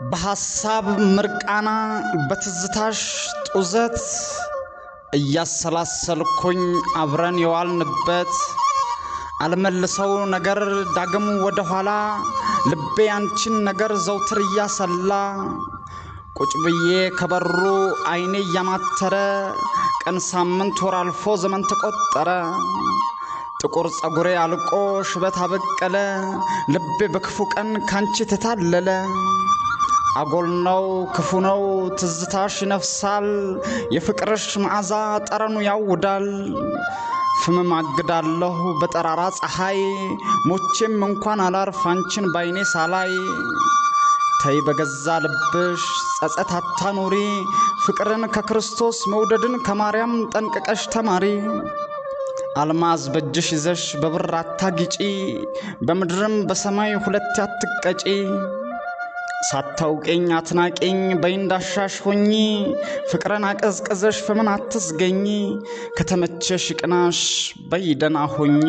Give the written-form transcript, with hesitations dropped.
በሐሳብ ምርቃና በትዝታሽ ጡዘት እያሰላሰልኩኝ አብረን የዋልንበት አልመልሰው ነገር ዳግም ወደ ኋላ ልቤ አንቺን ነገር ዘውትር ያሰላ ቁጭ ብዬ ከበሩ አይኔ ያማተረ ቀን ሳምንት ወር አልፎ ዘመን ተቆጠረ ጥቁር ጸጉሬ አልቆ ሽበት አበቀለ ልቤ በክፉ ቀን ካንቺ ተታለለ አጎል ነው ክፉ ነው ትዝታሽ ይነፍሳል የፍቅርሽ መዓዛ ጠረኑ ያውዳል ፍም ማግዳለሁ በጠራራ ፀሐይ ሞቼም እንኳን አላርፍ አንቺን ባይኔ ሳላይ ተይ በገዛ ልብሽ ጸጸት አታኑሪ ፍቅርን ከክርስቶስ መውደድን ከማርያም ጠንቅቀሽ ተማሪ አልማዝ በእጅሽ ይዘሽ በብር አታጊጪ በምድርም በሰማይ ሁለት አትቀጪ ሳታውቂኝ አትናቂኝ በይንዳሻሽ ሆኚ ፍቅርን አቀዝቅዘሽ ፍምን አትስገኚ ከተመቸሽ ቅናሽ በይደና ሆኚ